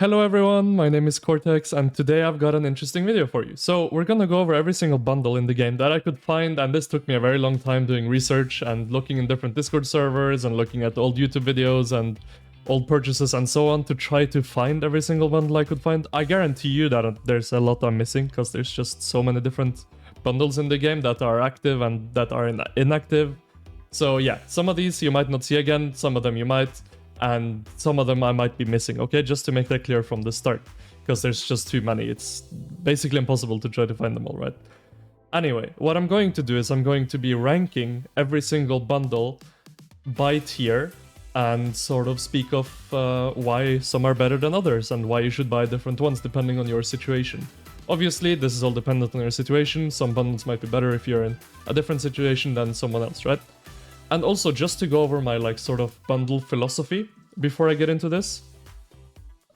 Hello everyone, my name is Cortex and today I've got an interesting video for you. So we're gonna go over every single bundle in the game that I could find, and this took me a very long time doing research and looking in different Discord servers and looking at old YouTube videos and old purchases and so on to try to find every single bundle I could find. I guarantee you that there's a lot I'm missing because there's just so many different bundles in the game that are active and that are inactive. So yeah, some of these you might not see again, some of them you might. And some of them I might be missing, okay? Just to make that clear from the start, because there's just too many. It's basically impossible to try to find them all, right? Anyway, what I'm going to do is I'm going to be ranking every single bundle by tier and sort of speak of why some are better than others and why you should buy different ones depending on your situation. Obviously, this is all dependent on your situation. Some bundles might be better if you're in a different situation than someone else, right? And also, just to go over my sort of bundle philosophy before I get into this,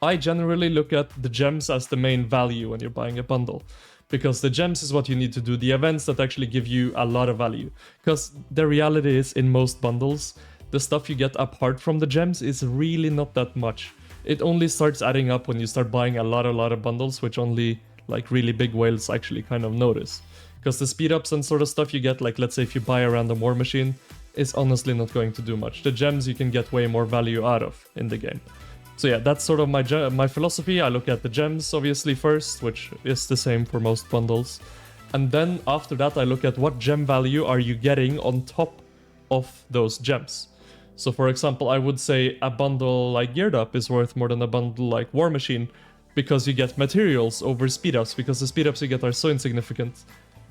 I generally look at the gems as the main value when you're buying a bundle, because the gems is what you need to do the events that actually give you a lot of value. Because the reality is, in most bundles, the stuff you get apart from the gems is really not that much. It only starts adding up when you start buying a lot of bundles, which only like really big whales actually kind of notice. Because the speed ups and sort of stuff you get, like let's say if you buy a random war machine, is honestly not going to do much. The gems you can get way more value out of in the game. So yeah, that's sort of my philosophy. I look at the gems obviously first, which is the same for most bundles. And then after that I look at what gem value are you getting on top of those gems. So for example, I would say a bundle like Geared Up is worth more than a bundle like War Machine, because you get materials over speed ups, because the speed ups you get are so insignificant.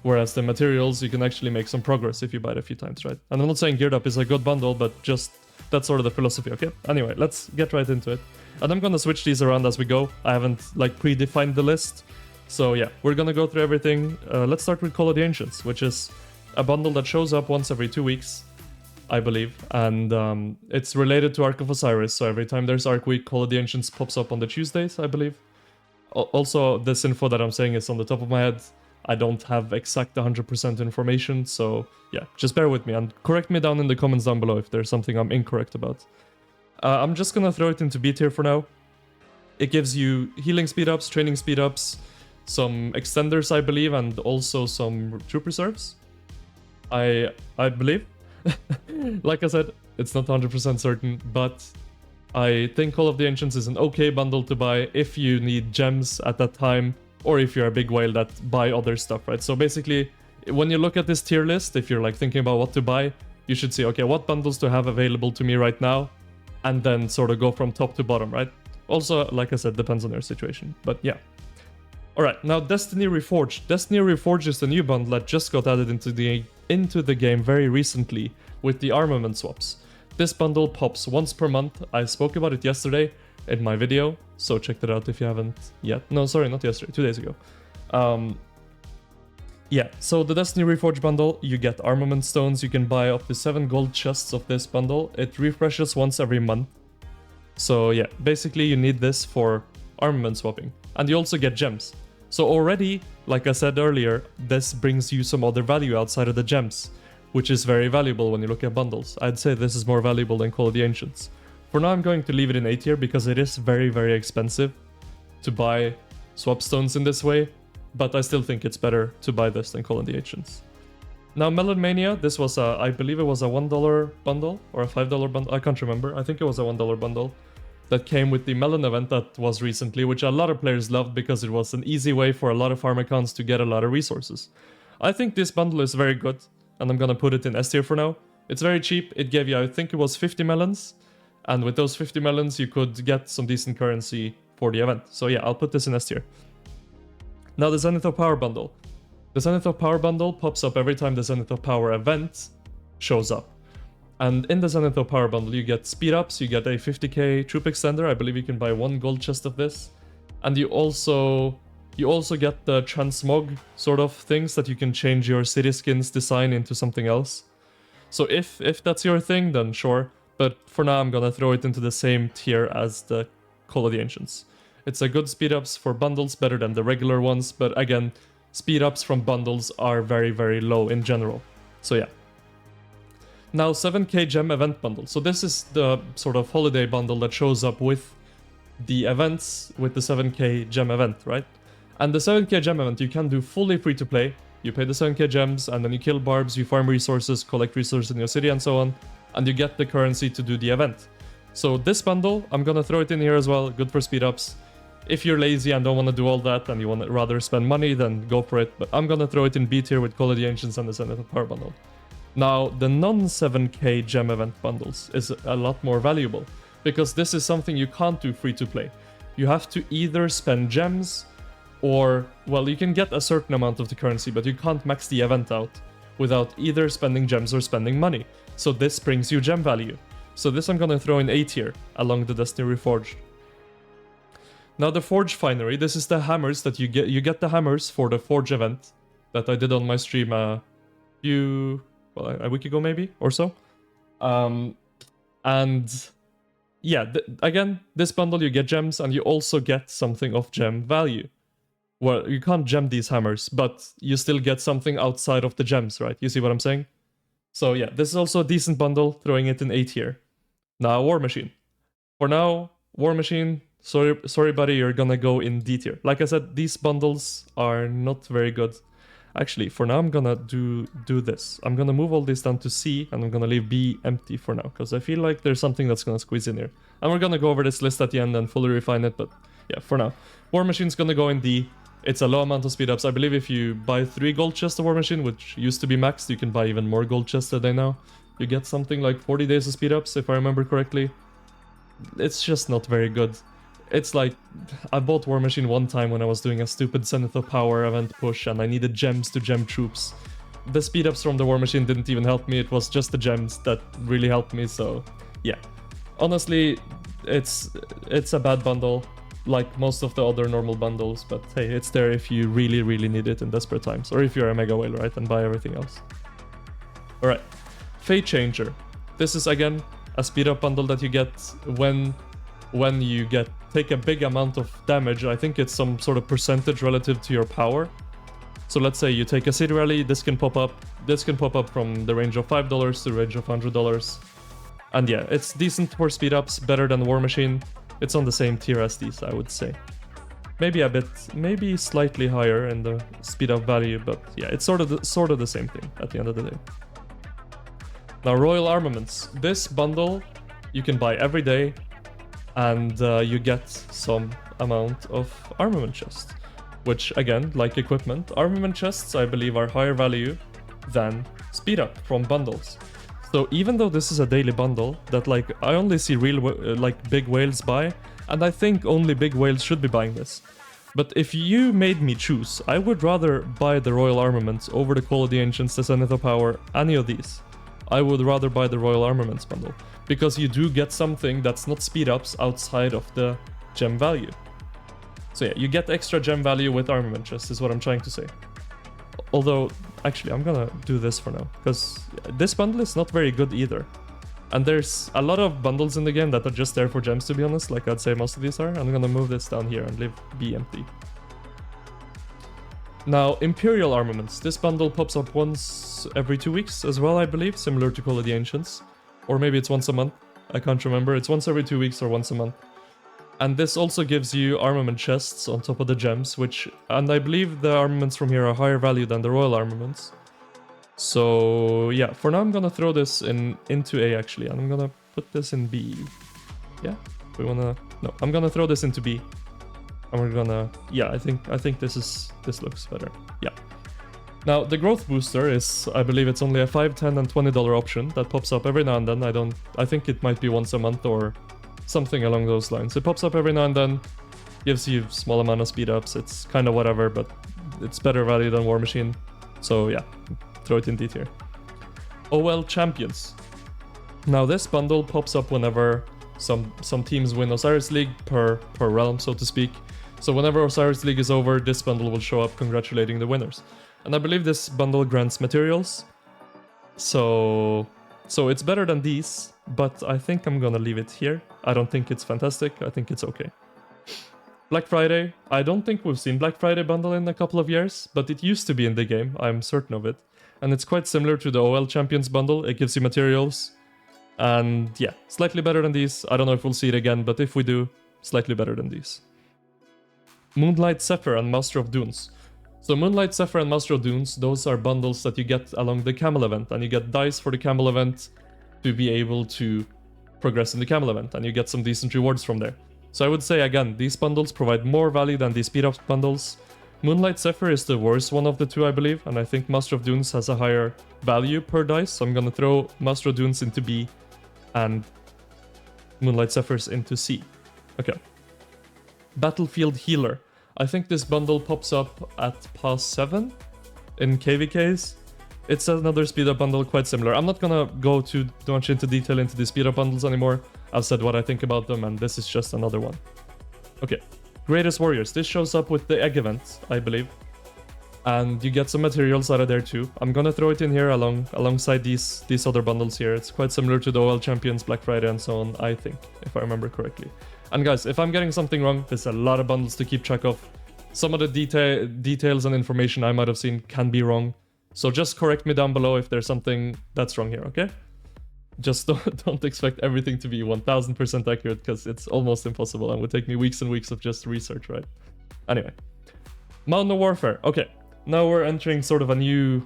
Whereas the materials, you can actually make some progress if you buy it a few times, right? And I'm not saying Geared Up is a good bundle, but just that's sort of the philosophy, okay? Anyway, let's get right into it. And I'm gonna switch these around as we go. I haven't like predefined the list. So yeah, we're gonna go through everything. Let's start with Call of the Ancients, which is a bundle that shows up once every 2 weeks, I believe. And it's related to Ark of Osiris, so every time there's Ark Week, Call of the Ancients pops up on the Tuesdays, I believe. Also, this info that I'm saying is on the top of my head. I don't have exact 100% information, so yeah, just bear with me and correct me down in the comments down below if there's something I'm incorrect about. I'm just gonna throw it into B tier for now. It gives you healing speed ups, training speed ups, some extenders I believe, and also some troop reserves. I believe. Like I said, it's not 100% certain, but I think Call of the Ancients is an okay bundle to buy if you need gems at that time, or if you're a big whale that buy other stuff, right? So basically, when you look at this tier list, if you're like thinking about what to buy, you should see, okay, what bundles do I have available to me right now? And then sort of go from top to bottom, right? Also, like I said, depends on your situation, but yeah. Alright, now Destiny Reforged. Destiny Reforged is the new bundle that just got added into the game very recently with the armament swaps. This bundle pops once per month. I spoke about it yesterday in my video, so check that out if you haven't yet. No, sorry, not yesterday, 2 days ago. Yeah, so the Destiny Reforged bundle, you get armament stones. You can buy up to 7 gold chests of this bundle. It refreshes once every month. So yeah, basically you need this for armament swapping. And you also get gems. So already, like I said earlier, this brings you some other value outside of the gems, which is very valuable when you look at bundles. I'd say this is more valuable than Call of the Ancients. For now, I'm going to leave it in A tier because it is very expensive to buy swap stones in this way, but I still think it's better to buy this than Call of the Ancients. Now, Melon Mania, this was I believe it was a $1 bundle or a $5 bundle, I can't remember. I think it was a $1 bundle that came with the Melon event that was recently, which a lot of players loved because it was an easy way for a lot of farm accounts to get a lot of resources. I think this bundle is very good, and I'm gonna put it in S tier for now. It's very cheap. It gave you, I think it was 50 melons. And with those 50 melons, you could get some decent currency for the event. So yeah, I'll put this in S tier. Now the Zenith of Power bundle. The Zenith of Power bundle pops up every time the Zenith of Power event shows up. And in the Zenith of Power bundle, you get speed ups, you get a 50k troop extender. I believe you can buy 1 gold chest of this. And you also get the transmog sort of things that you can change your city skins design into something else. So if that's your thing, then sure. But for now, I'm gonna throw it into the same tier as the Call of the Ancients. It's a good speed ups for bundles, better than the regular ones, but again, speed ups from bundles are very low in general. So yeah. Now 7k gem event bundle. So this is the sort of holiday bundle that shows up with the events with the 7k gem event, right? And the 7k gem event you can do fully free to play. You pay the 7k gems and then you kill barbs, you farm resources, collect resources in your city and so on, and you get the currency to do the event. So this bundle, I'm gonna throw it in here as well, good for speed ups. If you're lazy and don't want to do all that and you want to rather spend money, then go for it. But I'm gonna throw it in B tier with Call of the Ancients and the Zenith of Power bundle. Now, the non-7k gem event bundles is a lot more valuable, because this is something you can't do free to play. You have to either spend gems, or, well, you can get a certain amount of the currency, but you can't max the event out without either spending gems or spending money. So this brings you gem value. So this I'm gonna throw in A tier, along the Destiny Reforged. Now the Forge Finery, this is the hammers that you get. You get the hammers for the Forge event that I did on my stream a week ago maybe, or so. And yeah, again, this bundle you get gems and you also get something of gem value. Well, you can't gem these hammers, but you still get something outside of the gems, right? You see what I'm saying? So yeah, this is also a decent bundle, throwing it in A tier. Now, War Machine. For now, War Machine, sorry buddy, you're gonna go in D tier. Like I said, these bundles are not very good. Actually, for now I'm gonna do this. I'm gonna move all this down to C, and I'm gonna leave B empty for now, because I feel like there's something that's gonna squeeze in here. And we're gonna go over this list at the end and fully refine it, but yeah, for now. War Machine's gonna go in D. It's a low amount of speed ups. I believe if you buy 3 gold chests of War Machine, which used to be maxed, you can buy even more gold chests today now. You get something like 40 days of speed ups, if I remember correctly. It's just not very good. It's like, I bought War Machine one time when I was doing a stupid Zenith of Power event push and I needed gems to gem troops. The speed ups from the War Machine didn't even help me, it was just the gems that really helped me, so yeah. Honestly, it's a bad bundle, like most of the other normal bundles, but hey, it's there if you really, really need it in desperate times, or if you're a Mega Whale, right, and buy everything else. Alright, Fate Changer. This is again a speed up bundle that you get when you take a big amount of damage. I think it's some sort of percentage relative to your power. So let's say you take a city rally, this can pop up. This can pop up from the range of $5 to the range of $100. And yeah, it's decent for speed ups, better than War Machine. It's on the same tier as these, I would say. Maybe slightly higher in the speed up value, but yeah, it's sort of the same thing at the end of the day. Now, Royal Armaments. This bundle you can buy every day, and you get some amount of armament chests. Which, again, like equipment, armament chests I believe are higher value than speed up from bundles. So even though this is a daily bundle that like I only see real like big whales buy, and I think only big whales should be buying this. But if you made me choose, I would rather buy the Royal Armaments over the Call of the Ancients, the Zenith of Power, any of these. I would rather buy the Royal Armaments bundle, because you do get something that's not speed ups outside of the gem value. So yeah, you get extra gem value with armament chests is what I'm trying to say. Although, actually, I'm gonna do this for now, because this bundle is not very good either. And there's a lot of bundles in the game that are just there for gems, to be honest, like I'd say most of these are. I'm gonna move this down here and leave B empty. Now, Imperial Armaments. This bundle pops up once every 2 weeks as well, I believe, similar to Call of the Ancients. Or maybe it's once a month, I can't remember. It's once every 2 weeks or once a month. And this also gives you armament chests on top of the gems, and I believe the armaments from here are higher value than the Royal Armaments. So yeah, for now I'm gonna throw this into A actually, and I'm gonna put this in B. Yeah, I'm gonna throw this into B. And we're gonna, yeah, I think this looks better. Yeah. Now the growth booster is, I believe it's only a $5, $10, and $20 option that pops up every now and then. I think it might be once a month or something along those lines. It pops up every now and then, gives you small amount of speed ups. It's kind of whatever, but it's better value than War Machine. So yeah, throw it in D tier. OL Champions. Now this bundle pops up whenever some teams win Osiris League per realm, so to speak. So whenever Osiris League is over, this bundle will show up congratulating the winners. And I believe this bundle grants materials. So it's better than these, but I think I'm gonna leave it here. I don't think it's fantastic, I think it's okay. Black Friday. I don't think we've seen Black Friday bundle in a couple of years, but it used to be in the game, I'm certain of it. And it's quite similar to the OL Champions bundle. It gives you materials. And yeah, slightly better than these. I don't know if we'll see it again, but if we do, slightly better than these. Moonlight Zephyr and Master of Dunes. So Moonlight Zephyr and Master of Dunes, those are bundles that you get along the Camel event, and you get dice for the Camel event to be able to progress in the Camel event, and you get some decent rewards from there. So I would say, again, these bundles provide more value than these speed-up bundles. Moonlight Zephyr is the worst one of the two, I believe, and I think Master of Dunes has a higher value per dice, so I'm gonna throw Master of Dunes into B and Moonlight Zephyrs into C. Okay. Battlefield Healer. I think this bundle pops up at pass 7 in KVKs. It's another speed up bundle, quite similar. I'm not gonna go too much into detail into the speed up bundles anymore. I've said what I think about them, and this is just another one. Okay, Greatest Warriors. This shows up with the egg event, I believe. And you get some materials out of there too. I'm gonna throw it in here alongside these other bundles here. It's quite similar to the OL Champions, Black Friday and so on, I think, if I remember correctly. And guys, if I'm getting something wrong, there's a lot of bundles to keep track of. Some of the details and information I might have seen can be wrong. So just correct me down below if there's something that's wrong here, okay? Just don't expect everything to be 1000% accurate, because it's almost impossible and would take me weeks and weeks of just research, right? Anyway. Mountain Warfare. Okay, now we're entering sort of a new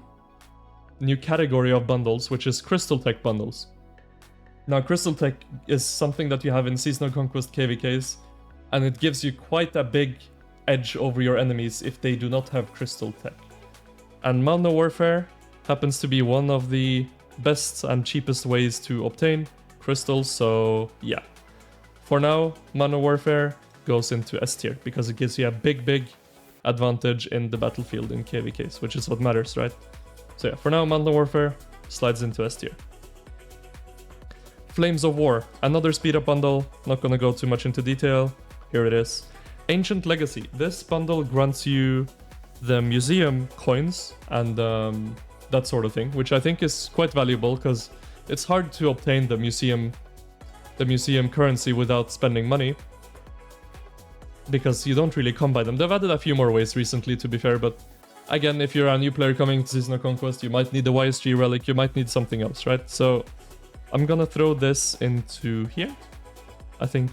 category of bundles, which is Crystal Tech bundles. Now, Crystal Tech is something that you have in Seasonal Conquest KVKs, and it gives you quite a big edge over your enemies if they do not have Crystal Tech. And Mountain Warfare happens to be one of the best and cheapest ways to obtain crystals, so yeah. For now, Mountain Warfare goes into S tier, because it gives you a big advantage in the battlefield in KVKs, which is what matters, right? So yeah, for now, Mountain Warfare slides into S tier. Flames of War, another speed up bundle, not gonna go too much into detail, here it is. Ancient Legacy, this bundle grants you the museum coins and that sort of thing, which I think is quite valuable, because it's hard to obtain the museum currency without spending money, because you don't really come by them. They've added a few more ways recently, to be fair, but again, if you're a new player coming to Seasonal Conquest, you might need the YSG relic, you might need something else, right? So I'm gonna throw this into here. I think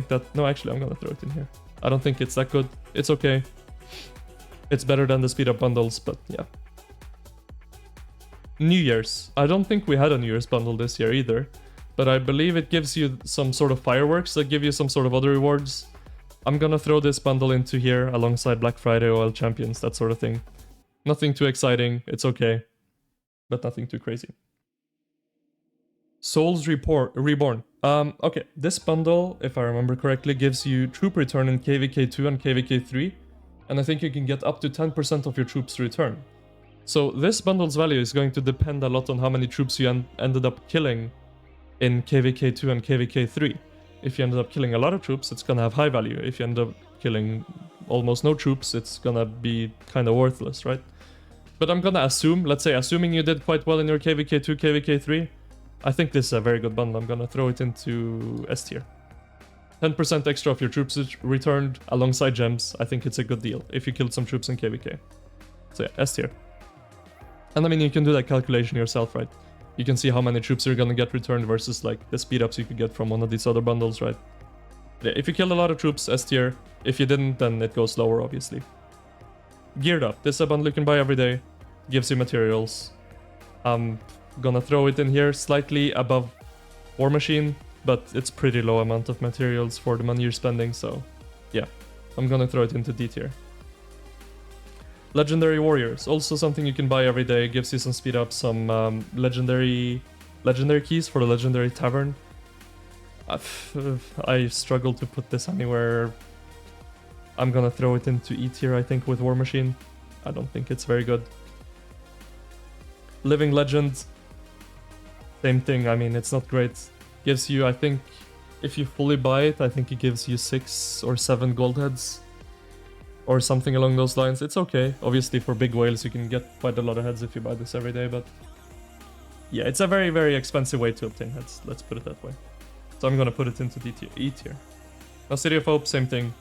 that... No, actually, I'm gonna throw it in here. I don't think it's that good. It's okay. It's better than the speed up bundles, but yeah. New Year's. I don't think we had a New Year's bundle this year either, but I believe it gives you some sort of fireworks that give you some sort of other rewards. I'm gonna throw this bundle into here alongside Black Friday, OL Champions, that sort of thing. Nothing too exciting, it's okay, but nothing too crazy. Souls Reborn. Okay, this bundle, if I remember correctly, gives you troop return in KVK2 and KVK3, and I think you can get up to 10% of your troops return. So this bundle's value is going to depend a lot on how many troops you ended up killing in KVK2 and KVK3. If you ended up killing a lot of troops, it's gonna have high value. If you end up killing almost no troops, it's gonna be kind of worthless, right? But I'm gonna assume, let's say, assuming you did quite well in your KVK2, KVK3, I think this is a very good bundle. I'm gonna throw it into S tier. 10% extra of your troops returned alongside gems. I think it's a good deal if you killed some troops in KVK. So yeah, S tier. And I mean, you can do that calculation yourself, right? You can see how many troops you're gonna get returned versus like the speed ups you could get from one of these other bundles, right? Yeah, if you killed a lot of troops, S tier. If you didn't, then it goes lower, obviously. Geared Up. This is a bundle you can buy every day. Gives you materials. Gonna throw it in here slightly above War Machine, but it's pretty low amount of materials for the money you're spending, so yeah, I'm gonna throw it into D tier. Legendary Warriors, also something you can buy every day, gives you some speed up, some legendary keys for the Legendary Tavern. I struggle to put this anywhere. I'm gonna throw it into E tier, I think, with War Machine. I don't think it's very good. Living Legend, same thing. I mean, it's not great. Gives you, I think, if you fully buy it, I think it gives you 6 or 7 gold heads. Or something along those lines. It's okay. Obviously, for big whales, you can get quite a lot of heads if you buy this every day, but... yeah, it's a very, very expensive way to obtain heads. Let's put it that way. So I'm gonna put it into D tier, E tier. Now, City of Hope, same thing.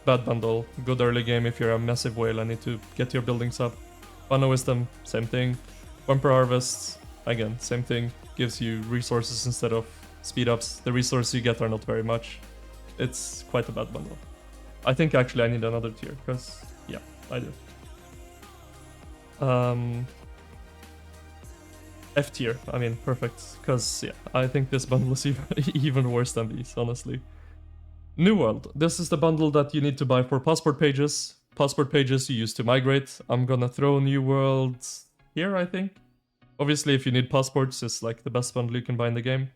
Bad bundle. Good early game if you're a massive whale and need to get your buildings up. Fun of Wisdom, same thing. Bumper Harvest, again, same thing. Gives you resources instead of speed ups. The resources you get are not very much. it's quite a bad bundle. I think actually I need another tier, because, yeah, I do. F tier, I mean, perfect, because, yeah, I think this bundle is even worse than these, honestly. New World. This is the bundle that you need to buy for passport pages. Passport pages you use to migrate. I'm gonna throw New World here, I think. Obviously, if you need passports, it's like the best bundle you can buy in the game.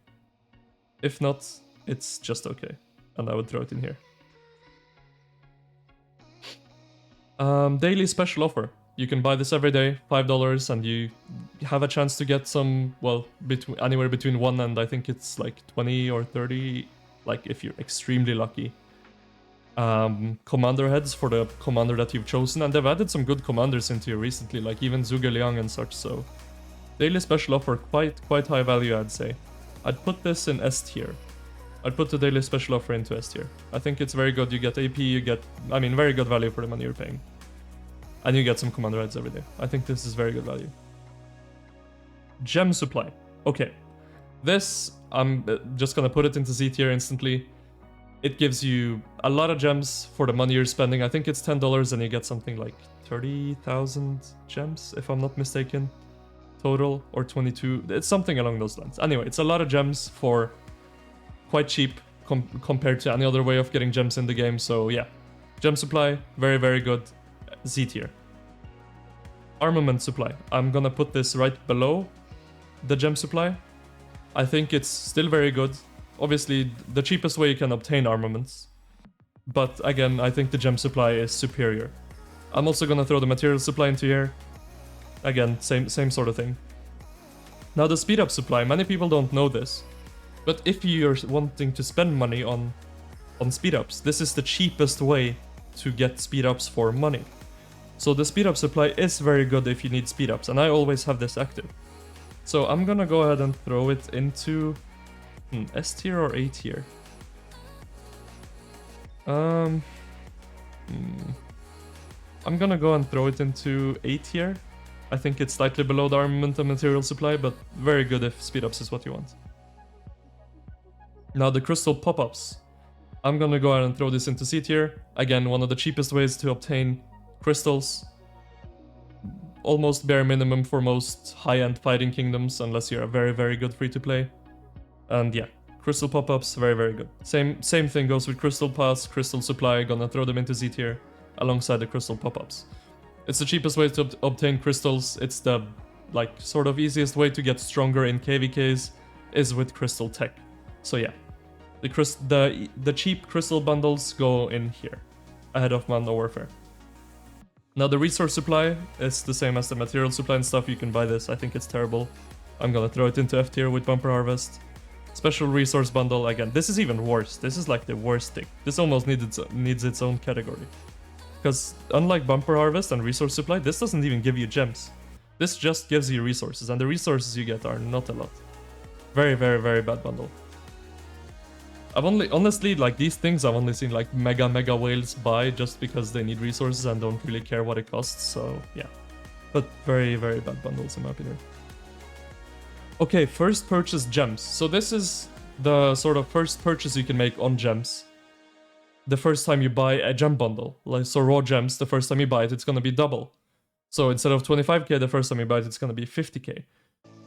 If not, it's just okay. And I would throw it in here. Daily special offer. You can buy this every day, $5, and you have a chance to get some, well, anywhere between 1 and I think it's like 20 or 30, like if you're extremely lucky. Commander heads for the commander that you've chosen, and they've added some good commanders into here recently, like even Zhuge Liang and such, so daily special offer, quite high value, I'd say. I'd put this in S tier. I'd put the daily special offer into S tier. I think it's very good. You get AP, you get, I mean, very good value for the money you're paying. And you get some commander heads every day. I think this is very good value. Gem supply. Okay. This, I'm just gonna put it into Z tier instantly. It gives you a lot of gems for the money you're spending. I think it's $10 and you get something like 30,000 gems, if I'm not mistaken. Total, or 22. It's something along those lines. Anyway, it's a lot of gems for quite cheap compared to any other way of getting gems in the game. So yeah, gem supply, very, very good. Z tier. Armament supply. I'm gonna put this right below the gem supply. I think it's still very good. Obviously, the cheapest way you can obtain armaments. But again, I think the gem supply is superior. I'm also gonna throw the material supply into here. Again, same sort of thing. Now the speed up supply, many people don't know this. But if you're wanting to spend money on speed ups, this is the cheapest way to get speed ups for money. So the speed up supply is very good if you need speed ups, and I always have this active. So I'm gonna go ahead and throw it into S tier or A tier. I'm gonna go and throw it into A tier. I think it's slightly below the armament and material supply, but very good if speed ups is what you want. Now the crystal pop-ups. I'm gonna go ahead and throw this into C tier. Again, one of the cheapest ways to obtain crystals. Almost bare minimum for most high-end fighting kingdoms, unless you're a very, very good free-to-play. And yeah, crystal pop-ups, very, very good. Same thing goes with crystal pass, crystal supply, gonna throw them into Z tier alongside the crystal pop-ups. It's the cheapest way to obtain crystals. It's the, like, sort of easiest way to get stronger in KVKs is with crystal tech. So yeah, the cheap crystal bundles go in here, ahead of Modern Warfare. Now the resource supply is the same as the material supply and stuff. You can buy this. I think it's terrible. I'm gonna throw it into F tier with bumper harvest. Special resource bundle, again, this is even worse. This is like the worst thing. This almost needs its own category. Because unlike bumper harvest and resource supply, this doesn't even give you gems. This just gives you resources, and the resources you get are not a lot. Very, very, very bad bundle. Honestly, like these things I've only seen like mega whales buy just because they need resources and don't really care what it costs, so yeah. But very, very bad bundles in my opinion. Okay, first purchase gems. So this is the sort of first purchase you can make on gems. The first time you buy a gem bundle. Like, so raw gems, the first time you buy it, it's gonna be double. So instead of 25k, the first time you buy it, it's gonna be 50k.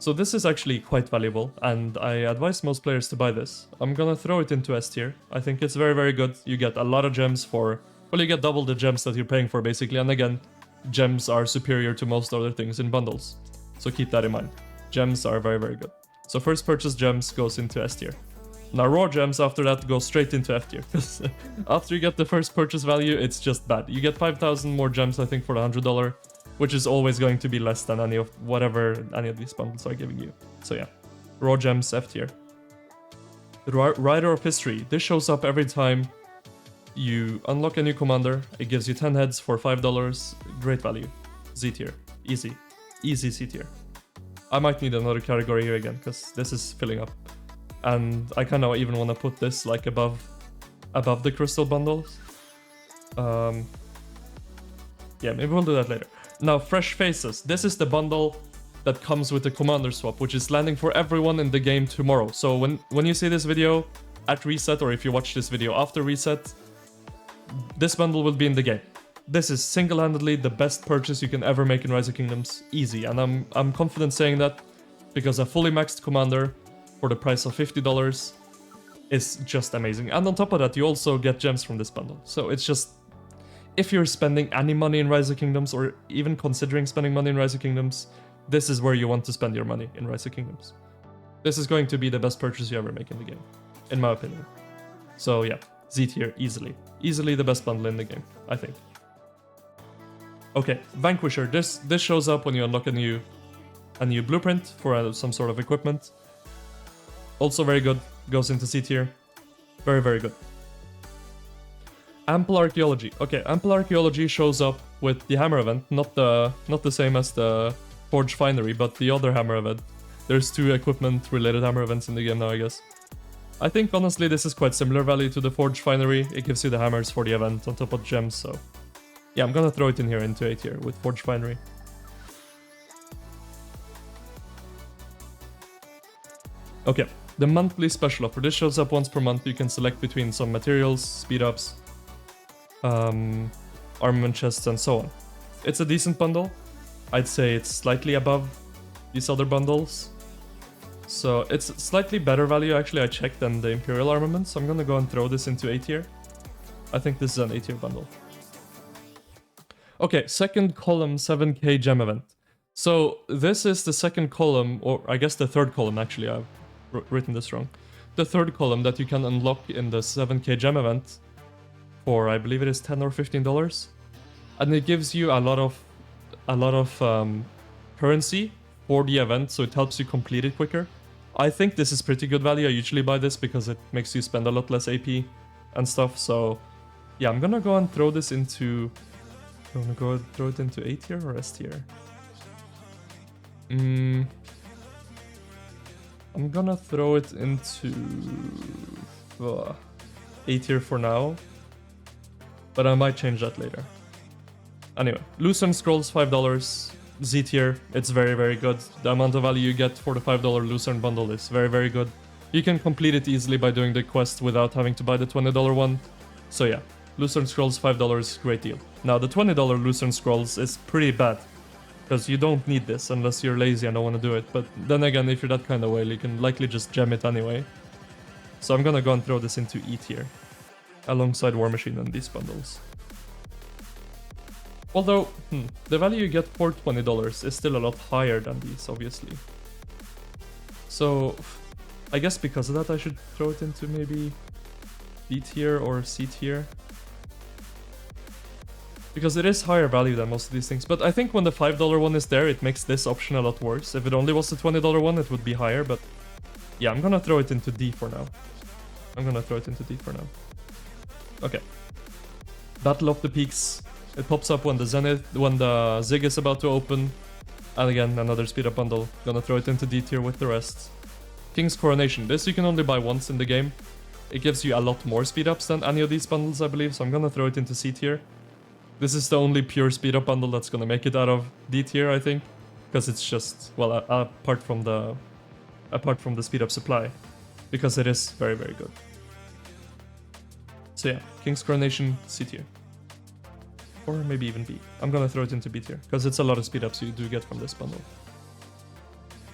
So this is actually quite valuable, and I advise most players to buy this. I'm gonna throw it into S tier. I think it's very, very good. You get a lot of gems for... Well, you get double the gems that you're paying for, basically. And again, gems are superior to most other things in bundles. So keep that in mind. Gems are very, very good. So first purchase gems goes into S tier. Now raw gems after that go straight into F tier. After you get the first purchase value, it's just bad. You get 5,000 more gems, I think, for the $100. Which is always going to be less than any of these bundles are giving you. So yeah, raw gems, F tier. The Rider of History. This shows up every time you unlock a new commander. It gives you 10 heads for $5. Great value. Z tier. Easy. Easy C tier. I might need another category here again, because this is filling up. And I kind of even want to put this like above the crystal bundles. Yeah, maybe we'll do that later. Now, Fresh Faces. This is the bundle that comes with the commander swap, which is landing for everyone in the game tomorrow. So when you see this video, at reset or if you watch this video after reset, this bundle will be in the game. This is single-handedly the best purchase you can ever make in Rise of Kingdoms, easy, and I'm confident saying that because a fully maxed commander for the price of $50 is just amazing. And on top of that, you also get gems from this bundle. So it's just, if you're spending any money in Rise of Kingdoms or even considering spending money in Rise of Kingdoms, this is where you want to spend your money in Rise of Kingdoms. This is going to be the best purchase you ever make in the game, in my opinion. So yeah, Z tier, easily. Easily the best bundle in the game, I think. Okay, Vanquisher. This shows up when you unlock a new blueprint for some sort of equipment. Also very good. Goes into C tier. Very, very good. Ample Archaeology. Okay, Ample Archaeology shows up with the Hammer event, not the same as the Forge Finery, but the other Hammer event. There's 2 equipment-related Hammer events in the game now, I guess. I think, honestly, this is quite similar value to the Forge Finery. It gives you the hammers for the event on top of gems, so... yeah, I'm gonna throw it in here into A tier with Forge Finery. Okay, the monthly special offer. This shows up once per month. You can select between some materials, speed-ups, armament chests, and so on. It's a decent bundle. I'd say it's slightly above these other bundles. So it's slightly better value, actually, I checked, than the Imperial armament, so I'm gonna go and throw this into A tier. I think this is an A tier bundle. Okay, second column 7k gem event. So this is the second column, or I guess the third column, actually, I've written this wrong. The third column that you can unlock in the 7k gem event for, I believe it is $10 or $15. And it gives you a lot of currency for the event, so it helps you complete it quicker. I think this is pretty good value. I usually buy this because it makes you spend a lot less AP and stuff, so yeah, I'm gonna go and throw this into... I'm gonna go throw it into A tier or S tier? I'm gonna throw it into A tier for now, but I might change that later. Anyway, Lucerne Scrolls $5, Z tier, it's very, very good. The amount of value you get for the $5 Lucerne bundle is very, very good. You can complete it easily by doing the quest without having to buy the $20 one. So yeah, Lucerne Scrolls $5, great deal. Now the $20 Lucerne Scrolls is pretty bad, because you don't need this unless you're lazy and don't want to do it. But then again, if you're that kind of whale, you can likely just gem it anyway. So I'm gonna go and throw this into E tier, alongside War Machine and these bundles. Although, the value you get for $20 is still a lot higher than these, obviously. So, I guess because of that I should throw it into maybe B tier or C tier. Because it is higher value than most of these things. But I think when the $5 one is there, it makes this option a lot worse. If it only was the $20 one, it would be higher, but... yeah, I'm gonna throw it into D for now. Okay. Battle of the Peaks. It pops up when the Zig is about to open. And again, another speed up bundle. Gonna throw it into D tier with the rest. King's Coronation. This you can only buy once in the game. It gives you a lot more speed ups than any of these bundles, I believe, so I'm gonna throw it into C tier. This is the only pure speed up bundle that's gonna make it out of D tier, I think. Because it's just, well, apart from the speed up supply. Because it is very, very good. So yeah, King's Coronation, C tier. Or maybe even B. I'm gonna throw it into B tier, because it's a lot of speed ups you do get from this bundle.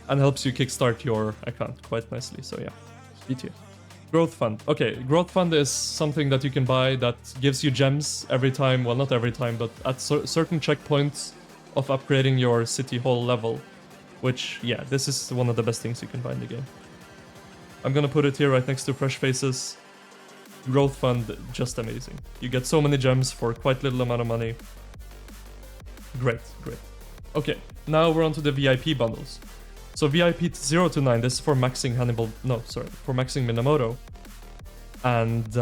And helps you kickstart your account quite nicely, so yeah. B tier. Growth Fund. Okay, Growth Fund is something that you can buy that gives you gems every time, well not every time, but at certain checkpoints of upgrading your city hall level. Which, yeah, this is one of the best things you can buy in the game. I'm gonna put it here right next to Fresh Faces. Growth Fund, just amazing. You get so many gems for quite little amount of money. Great, great. Okay, now we're on to the VIP bundles. So VIP 0 to 9, this is for maxing for maxing Minamoto. And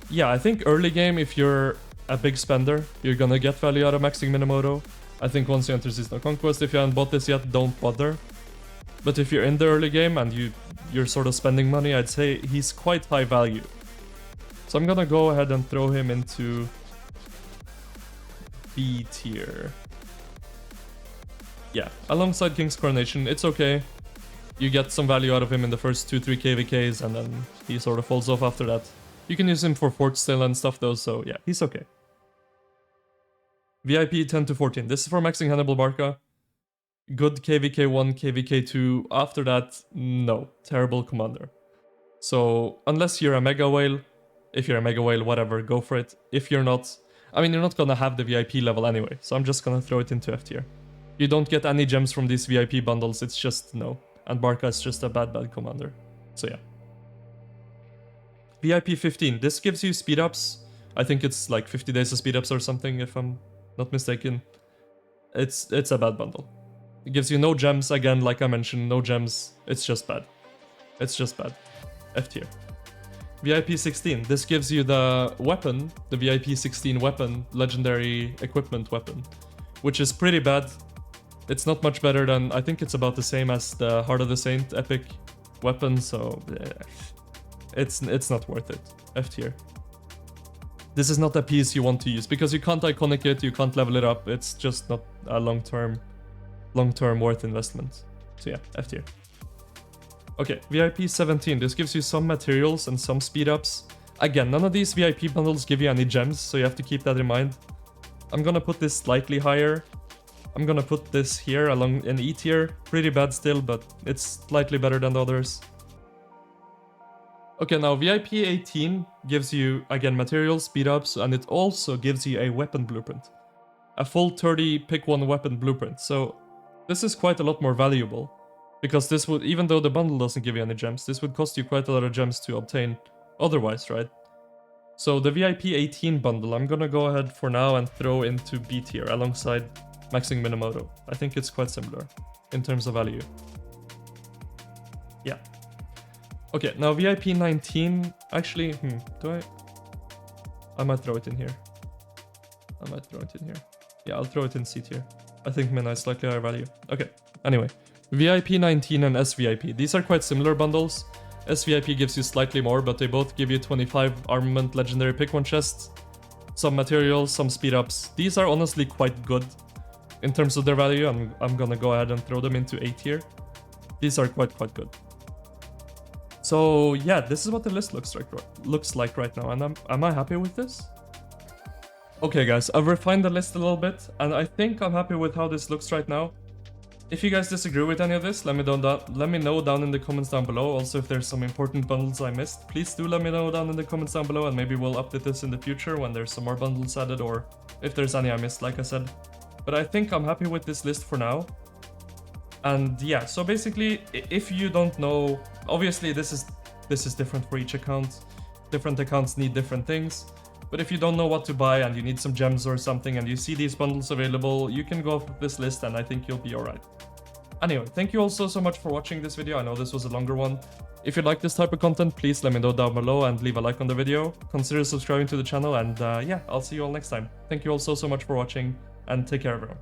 yeah, I think early game, if you're a big spender, you're gonna get value out of maxing Minamoto. I think once you enter Seasonal Conquest, if you haven't bought this yet, don't bother. But if you're in the early game and you're sort of spending money, I'd say he's quite high value. So I'm gonna go ahead and throw him into B tier. Yeah, alongside King's Coronation, it's okay. You get some value out of him in the first 2-3 KVKs, and then he sort of falls off after that. You can use him for fort still and stuff though, so yeah, he's okay. VIP 10 to 14. This is for maxing Hannibal Barca. Good KVK1, KVK2. After that, no. Terrible commander. So, unless you're a Mega Whale, if you're a Mega Whale, whatever, go for it. If you're not, I mean, you're not gonna have the VIP level anyway, so I'm just gonna throw it into F tier. You don't get any gems from these VIP bundles, it's just no. And Barca is just a bad commander. So yeah. VIP 15. This gives you speed ups. I think it's like 50 days of speed ups or something, if I'm not mistaken. It's a bad bundle. It gives you no gems, again, like I mentioned, no gems. It's just bad. It's just bad. F tier. VIP 16. This gives you the weapon, the VIP 16 weapon, legendary equipment weapon, which is pretty bad. It's not much better than, I think it's about the same as the Heart of the Saint epic weapon, so it's not worth it. F tier. This is not a piece you want to use, because you can't iconic it, you can't level it up, it's just not a long-term worth investment. So yeah, F tier. Okay, VIP 17. This gives you some materials and some speed ups. Again, none of these VIP bundles give you any gems, so you have to keep that in mind. I'm gonna put this slightly higher. I'm gonna put this here along in E tier. Pretty bad still, but it's slightly better than the others. Okay, now VIP 18 gives you, again, materials, speed ups, and it also gives you a weapon blueprint. A full 30 pick one weapon blueprint. So this is quite a lot more valuable. Because this would, even though the bundle doesn't give you any gems, this would cost you quite a lot of gems to obtain otherwise, right? So the VIP 18 bundle, I'm gonna go ahead for now and throw into B tier alongside maxing Minamoto. I think it's quite similar in terms of value. Yeah. Okay, now VIP 19, actually, I might throw it in here. Yeah, I'll throw it in C tier. I think Mina is slightly higher value. Okay, anyway. VIP 19 and SVIP. These are quite similar bundles. SVIP gives you slightly more, but they both give you 25 armament legendary pick one chests, some materials, some speed ups. These are honestly quite good in terms of their value. I'm gonna go ahead and throw them into A tier. These are quite good. So yeah, this is what the list looks like right now, and am I happy with this? Okay guys, I've refined the list a little bit, and I think I'm happy with how this looks right now. If you guys disagree with any of this, let me know down in the comments down below. Also, if there's some important bundles I missed, please do let me know down in the comments down below, and maybe we'll update this in the future when there's some more bundles added, or if there's any I missed, like I said. But I think I'm happy with this list for now. And yeah, so basically, if you don't know, obviously this is different for each account. Different accounts need different things. But if you don't know what to buy and you need some gems or something and you see these bundles available, you can go off with this list and I think you'll be alright. Anyway, thank you all so much for watching this video. I know this was a longer one. If you like this type of content, please let me know down below and leave a like on the video. Consider subscribing to the channel, and yeah, I'll see you all next time. Thank you all so much for watching, and take care everyone.